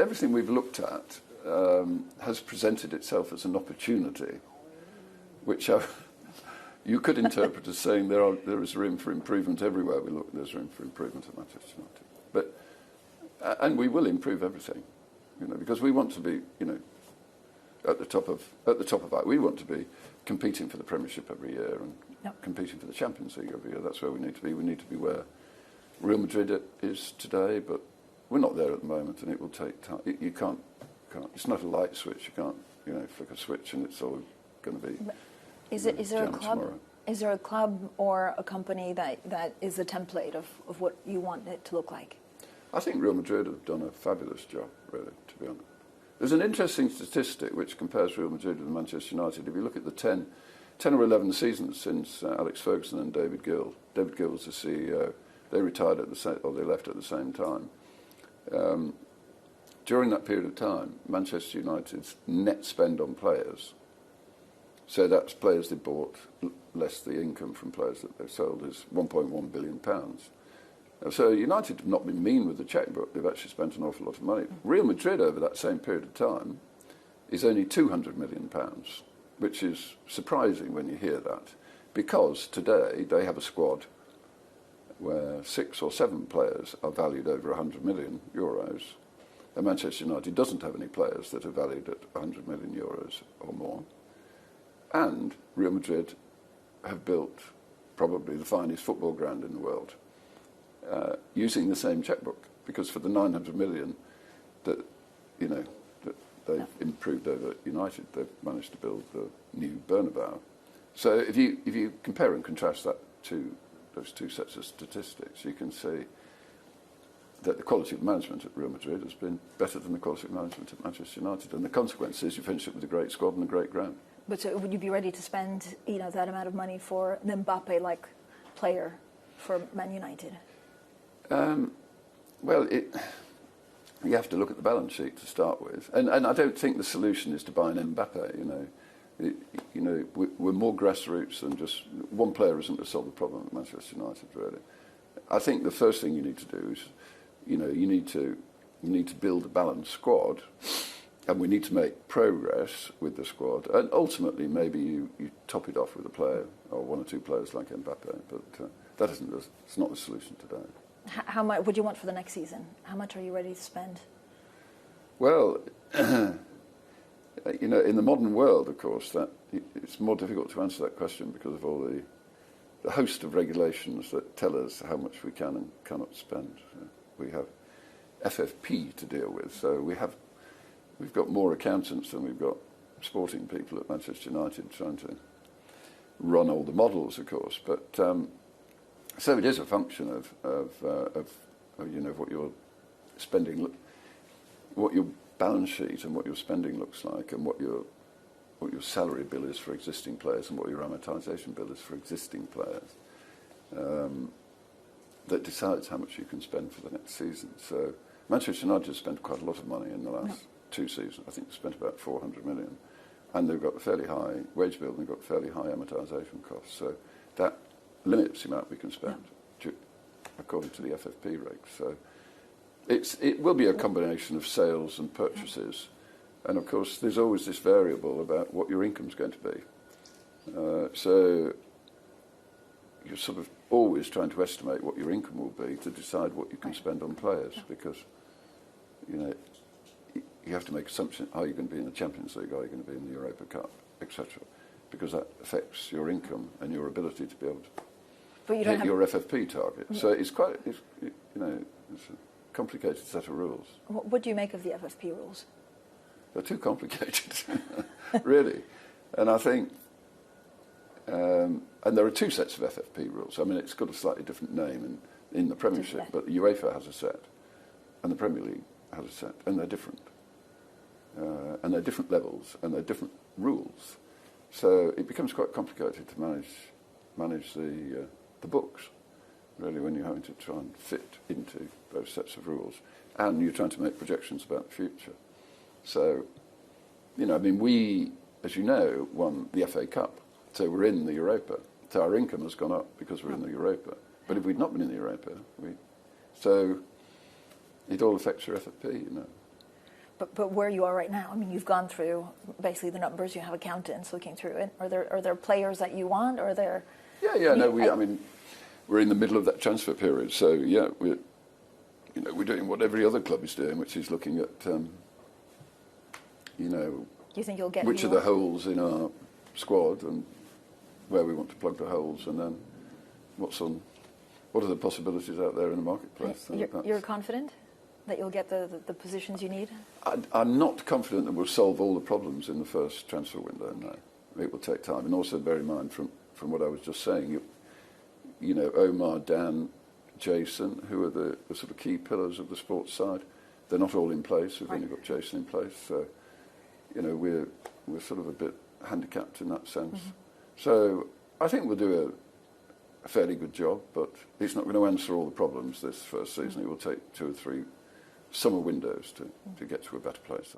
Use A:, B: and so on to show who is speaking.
A: everything we've looked at has presented itself as an opportunity, which you could interpret as saying there is room for improvement everywhere we look. There's room for improvement at Manchester United, and we will improve everything, because we want to be, at the top of that. We want to be competing for the Premiership every year and competing for the Champions League every year. That's where we need to be. We need to be where Real Madrid is today, but we're not there at the moment, and it will take time. You can't. It's not a light switch. You can't, flick a switch and it's all going to be. Is there a club? Tomorrow.
B: Is there a club or a company that is a template of what you want it to look like?
A: I think Real Madrid have done a fabulous job, really, to be honest. There's an interesting statistic which compares Real Madrid with Manchester United. If you look at the 10 or 11 seasons since Alex Ferguson and David Gill was the CEO. They retired they left at the same time. During that period of time, Manchester United's net spend on players, so that's players they bought less the income from players that they sold, is £1.1 billion. So United have not been mean with the chequebook. They've actually spent an awful lot of money. Real Madrid over that same period of time is only £200 million, which is surprising when you hear that, because today they have a squad where 6 or 7 players are valued over €100 million, and Manchester United doesn't have any players that are valued at €100 million or more. And Real Madrid have built probably the finest football ground in the world, using the same chequebook, because for the 900 million that they've improved over United, they've managed to build the new Bernabeu. So if you compare and contrast that to those two sets of statistics, you can see that the quality of management at Real Madrid has been better than the quality of management at Manchester United, and the consequence is you finish it with a great squad and a great ground.
B: But so would you be ready to spend that amount of money for an Mbappe-like player for Man United?
A: Well, you have to look at the balance sheet to start with, and I don't think the solution is to buy an Mbappe. We're more grassroots than just one player isn't to solve the problem at Manchester United, really. I think the first thing you need to do is, you need to build a balanced squad, and we need to make progress with the squad, and ultimately maybe you top it off with a player or one or two players like Mbappe, but it's not the solution today.
B: How much would you want for the next season? How much are you ready to spend?
A: Well, in the modern world, of course, it's more difficult to answer that question because of all the host of regulations that tell us how much we can and cannot spend. We have FFP to deal with, so we've got more accountants than we've got sporting people at Manchester United trying to run all the models, of course. But so it is a function of what your spending, what your balance sheet and what your spending looks like, and what your salary bill is for existing players and what your amortisation bill is for existing players. That decides how much you can spend for the next season. So Manchester United has spent quite a lot of money in the last 2 seasons. I think they spent about 400 million, and they've got a fairly high wage bill and they've got fairly high amortisation costs. So that limits the amount we can spend, according to the FFP regs. So it will be a combination of sales and purchases, and of course there's always this variable about what your income's going to be. So you're sort of always trying to estimate what your income will be to decide what you can spend on players, because you have to make assumptions. Are you going to be in the Champions League? Are you going to be in the Europa Cup, etc.? Because that affects your income and your ability to be able to hit your FFP target. So it's a complicated set of rules.
B: What do you make of the FFP rules?
A: They're too complicated, really. And I think, and there are 2 sets of FFP rules. I mean, it's got a slightly different name in the Premiership, but the UEFA has a set, and the Premier League has a set, and they're different. And they're different levels, and they're different rules. So it becomes quite complicated to manage the books, really, when you're having to try and fit into those sets of rules, and you're trying to make projections about the future. So, we, as you know, won the FA Cup, so we're in the Europa. So our income has gone up because we're in the Europa. But if we'd not been in the Europa, so it all affects your FFP,
B: But where you are right now, I mean, you've gone through basically the numbers. You have accountants looking through it. Are there players that you want? Or are there?
A: Yeah. No, I mean, we're in the middle of that transfer period, so yeah, we're doing what every other club is doing, which is looking at,
B: Do you think you'll get
A: which are the holes in our squad and where we want to plug the holes, and then what are the possibilities out there in the marketplace?
B: You're confident that you'll get the positions you need?
A: I'm not confident that we'll solve all the problems in the first transfer window. No, it will take time, and also bear in mind from what I was just saying, Omar, Dan, Jason, who are the sort of key pillars of the sports side, they're not all in place. We've only got Jason in place, so we're sort of a bit handicapped in that sense. Mm-hmm. So I think we'll do a fairly good job, but it's not going to answer all the problems this first season. Mm-hmm. It will take 2 or 3 summer windows to get to a better place.